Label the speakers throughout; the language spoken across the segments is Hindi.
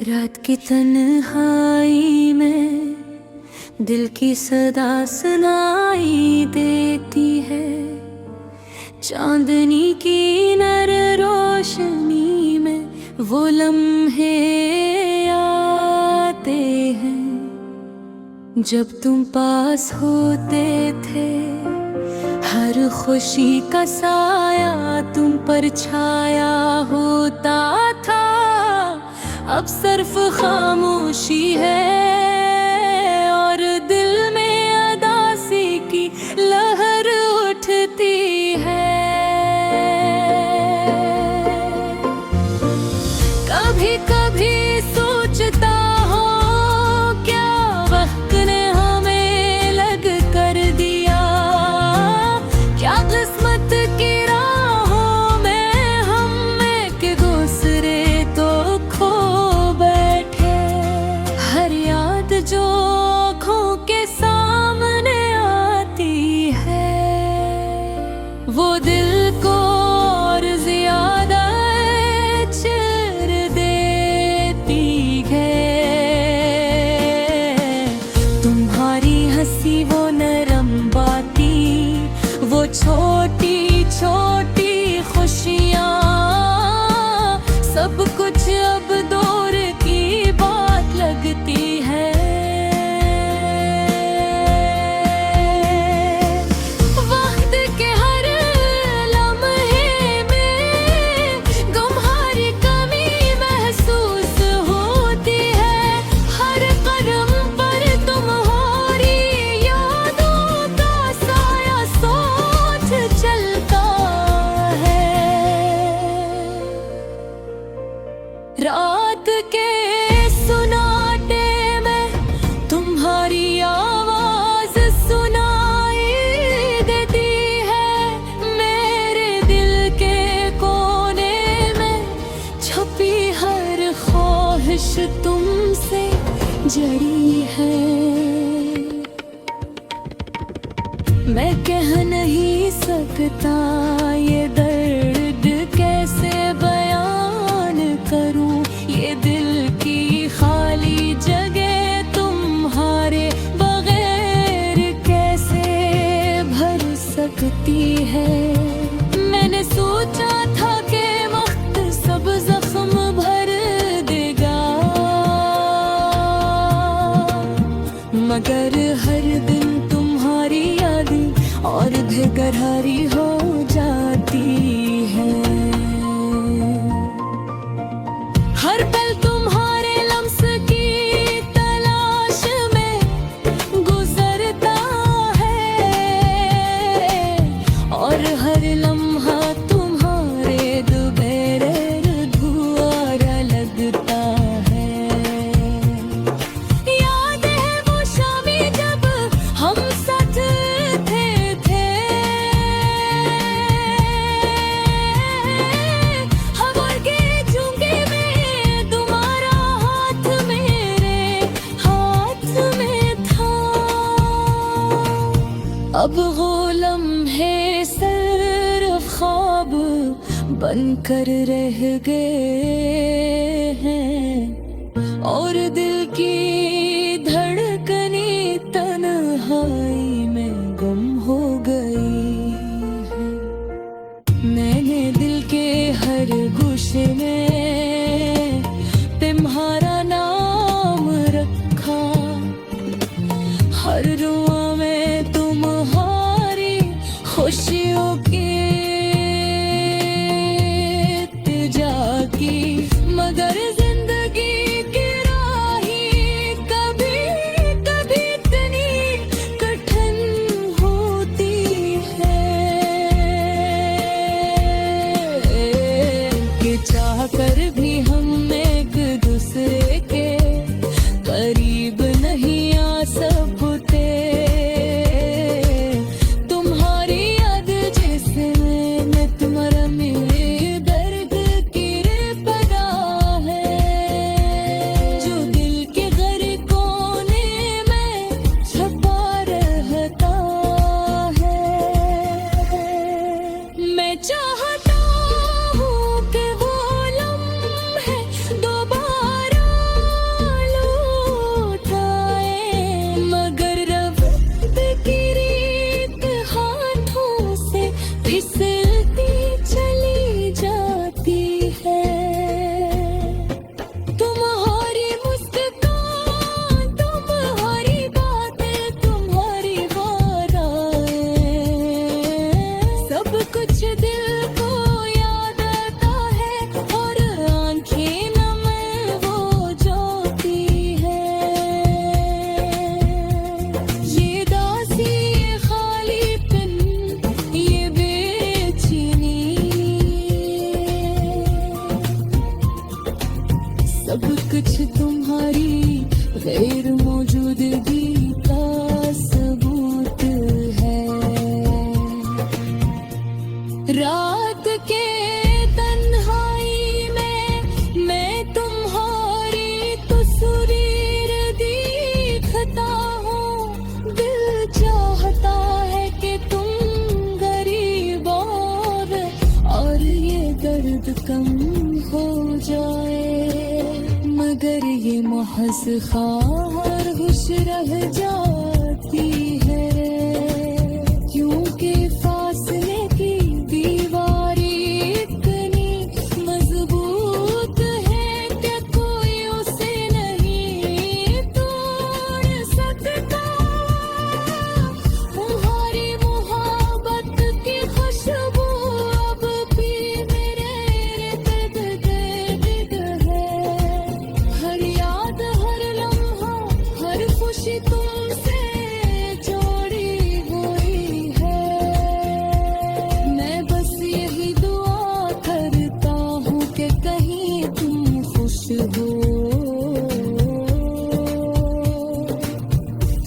Speaker 1: रात की तन्हाई में दिल की सदा सुनाई देती है। चांदनी की नर रोशनी में वो लम्हे आते हैं जब तुम पास होते थे। हर खुशी का साया तुम पर छाया होता था। अब सिर्फ खामोशी है और दिल में अदासी की लहर उठती है। कभी कभी सोचता हूँ क्या वक्त ने हमें अलग कर दिया। क्या किस्मत की राहों में हम एक दूसरे तो खो बैठे। हर याद जो आँखों के सामने आती है वो दिल को और ज्यादा चिर देती है। तुम्हारी हंसी वो नरम बातें वो छोटी छोटी खुशियाँ सब कुछ अब दौर की बात लगती है। वक्त के हर लम्हे में तुम्हारी कमी महसूस होती है। हर कदम पर तुम्हारी यादों का साया सोच चलता है। रात के सुनाटे में तुम्हारी आवाज सुनाई देती है। मेरे दिल के कोने में छुपी हर ख्वाहिश तुमसे जड़ी है। मैं कह नहीं सकता ये दर्द कैसे बयान करूं। ये दिल की खाली जगह तुम्हारे बगैर कैसे भर सकती है। मैंने सोचा था कि वक्त सब जख्म भर देगा मगर हर दिन तुम्हारी यादें और बेकरारी हो जाती है। हर पल तुम्हारे लम्स की तलाश में गुजरता है और हर लम्हा तुम्हारे दुबेरे धुआरा लगता है। याद है वो शामी जब हम साथ थे हवा के झोंके में तुम्हारा हाथ मेरे हाथ में था। अब वो लम्हे सिर्फ ख्वाब बनकर रह गए हैं और दिल की धड़कने तन्हाई में गुम हो गई है। मैंने दिल के हर गोशे में तुम्हारा नाम रखा। हर रुआ में तुम्हारी खुशियों की इल्तिजा की मगर जिंदगी की राहें कभी कभी इतनी कठिन होती है कि चाह कर सब कुछ तुम्हारी गैर मौजूदगी का सबूत है। रात के तन्हाई में मैं तुम्हारी तस्वीर देखता हूँ। दिल चाहता है कि तुम गरीब और ये दर्द कम हो जाए, मगर ये महज ख्वाहिश खुश रह जाती है। क्योंकि फासले की दीवारी इतनी मजबूत है कि कोई उसे नहीं तोड़ सकता। तुम्हारी मोहब्बत की खुशबू अब भी मेरे इर्द गिर्द है। हर याद, हर लम्हा, हर खुशी तुमसे जोड़ी हुई है। मैं बस यही दुआ करता हूँ कि कहीं तुम खुश हो।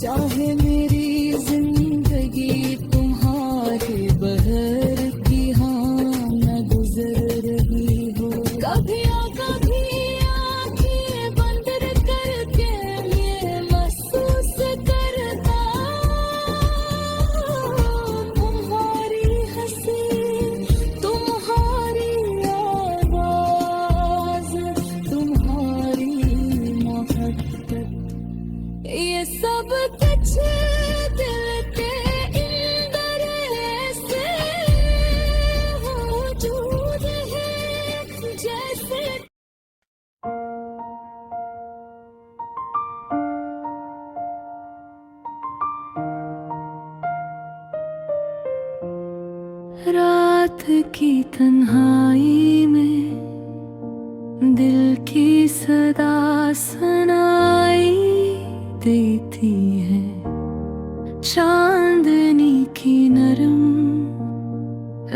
Speaker 1: चाहे मेरी जिंदगी तुम्हारे बहर की हाँ न गुजर रही हो। कभी आंखें बंद करके ये महसूस करता तुम्हारी हंसी, तुम्हारी आवाज, तुम्हारी मोहब्बत, ये सब कुछ दिल के अंदर ऐसे मौजूद है जैसे। रात की तन्हाई में दिल की सदा सुनाई देती है। चांदनी की नरम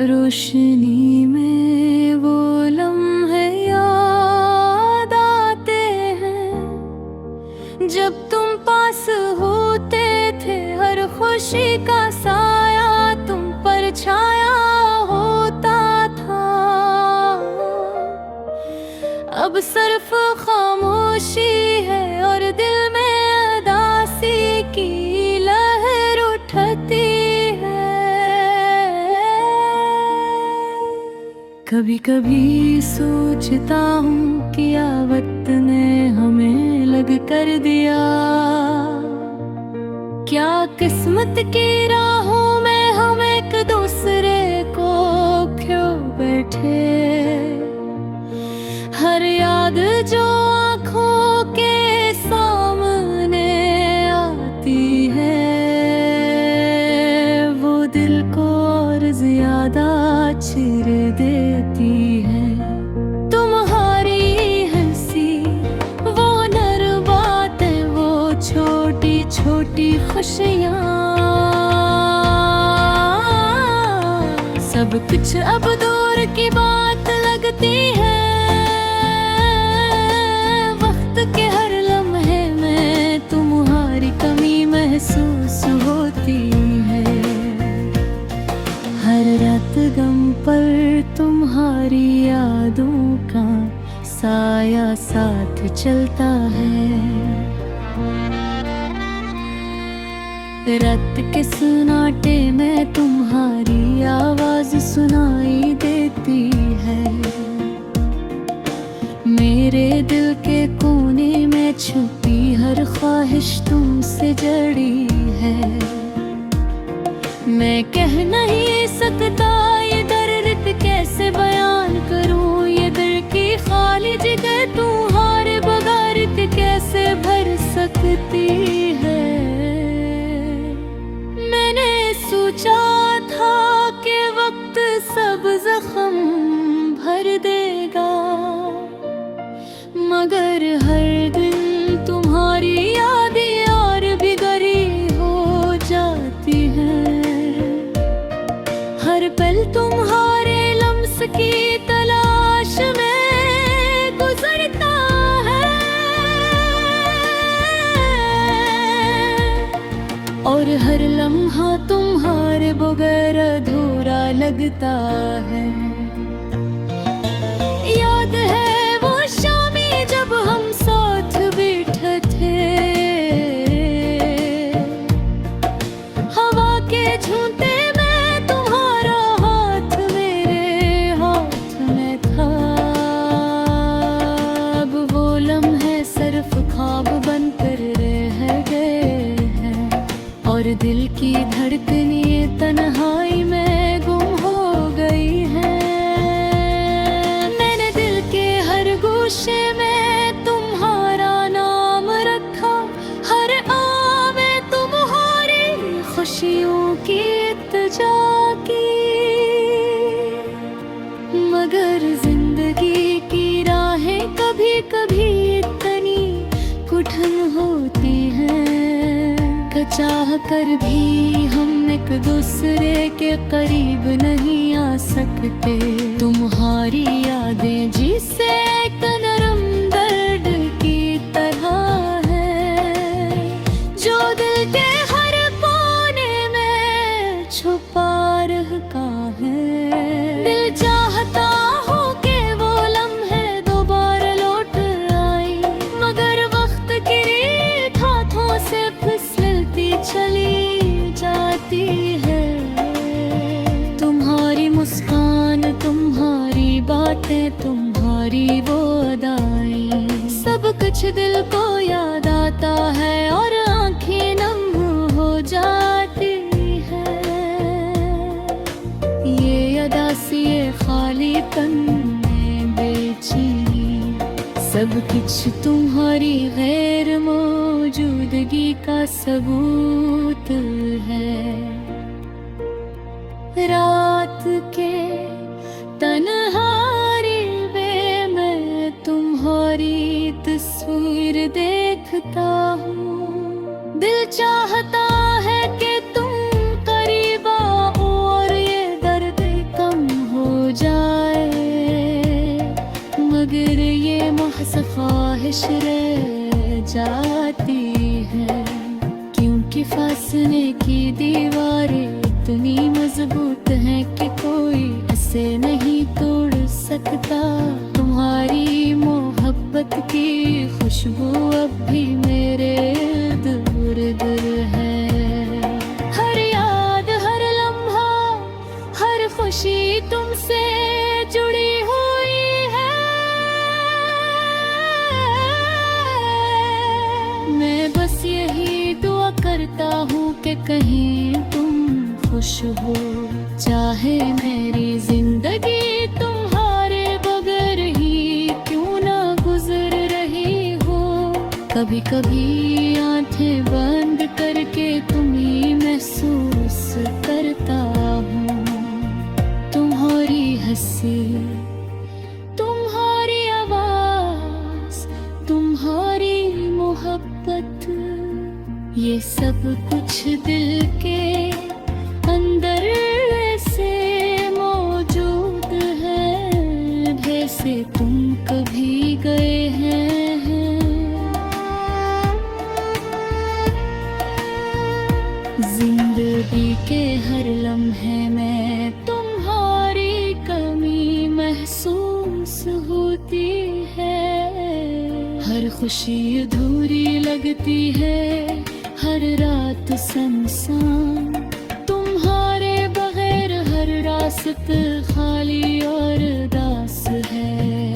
Speaker 1: रोशनी में वो लम्हे याद आते हैं जब तुम पास होते थे। हर खुशी का साया तुम पर छाया होता था। अब सिर्फ खामोशी है और दिल में उदासी की लहर उठती है। कभी कभी सोचता हूँ क्या वक्त ने हमें लग कर दिया। क्या किस्मत की राहों में हम एक दूसरे को खो बैठे। हर याद जो आँखों के सामने आती है वो दिल को और ज्यादा चिर देती है। तुम्हारी हंसी, वो नर बातें, वो छोटी छोटी खुशियाँ, सब कुछ अब दूर की बात लगती है। वक्त के हर लम्हे में तुम्हारी कमी महसूस होती है। हर रात गम पर तुम्हारी यादों का साया साथ चलता है। रात के सन्नाटे में तुम्हारी आवाज सुनाई देती है। मेरे दिल के कोने में छुपी हर ख्वाहिश तुमसे जड़ी है। मैं कह नहीं सकता ये दर्द कैसे बयान करूं। ये दिल की खाली जगह तुम्हारे बगैर कैसे भर सकती है। मैंने सोचा था कि वक्त सब जख्म भर देगा, मगर हर दिन तुम्हारी यादें और भी गहरी हो जाती हैं। हर पल तुम्हारे लम्स की तलाश में गुजरता है। हर लम्हा तुम्हारे बगैर अधूरा लगता है। याद है वो शामें जब हम साथ बैठे थे, हवा के झूठे में तुम्हारा हाथ मेरे हाथ में था। अब वो लम्हे सिर्फ ख्वाब बनकर रह गए हैं, और दिल की धड़कनें तन्हाई में गुम हो गई हैं। मैंने दिल के हर गोशे में तुम्हारा नाम रखा, हर आ में तुम्हारी खुशियों की इल्तिजा की। मगर जिंदगी की राहें कभी कभी इतनी कठिन होती हैं, चाह कर भी हम एक दूसरे के करीब नहीं आ सकते। तुम्हारी यादें जिसे एक नरम दर्द की तरह है, जो दिल के हर कोने में छुपा रहता है। दिल चाहता हो कि वो लम्हे दोबारा लौट आई, मगर वक्त की रीत हाथों से फिसलती चली जाती है। तुम्हारी मुस्कान, तुम्हारी बातें, तुम्हारी वो अदाएं, सब कुछ दिल को याद आता है और आंखें नम हो जाती है। ये अदासी ये खालीपन में बेचैनी, सब कुछ तुम्हारी गैर मौजूदगी का सबूत है। रात के तन्हारी में मैं तुम्हारी तस्वीर देखता हूँ। दिल चाहता है कि तुम करीब आओ और ये दर्द कम हो जाए, मगर ये महज़ ख्वाहिश रह जाती है, क्योंकि फासले की दीवारें इतनी मजबूत हैं कि कोई इसे नहीं तोड़ सकता। तुम्हारी मोहब्बत की खुशबू अब भी मेरे इर्द-गिर्द है। हर याद, हर लम्हा, हर खुशी तुमसे जुड़ी हुई है। मैं बस यही दुआ करता हूँ कि कहीं तुम खुश हो, चाहे मेरी जिंदगी तुम्हारे बगैर ही क्यों ना गुजर रही हो। कभी कभी आंखें बंद करके तुम्हें महसूस करता हूँ, तुम्हारी हंसी, तुम्हारी आवाज, तुम्हारी मोहब्बत, ये सब कुछ दिल के अंदर से मौजूद है, जैसे तुम कभी गए हैं। जिंदगी के हर लम्हे में तुम्हारी कमी महसूस होती है। हर खुशी अधूरी लगती है, हर रात सुनसान, तुम्हारे बगैर हर रास्त खाली और दास है।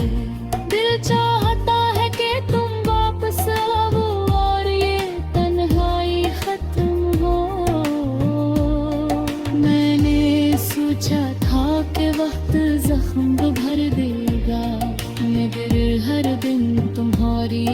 Speaker 1: दिल चाहता है कि तुम वापस आओ और ये तन्हाई खत्म हो। मैंने सोचा था कि वक्त जख्म भर देगा, मगर हर दिन तुम्हारी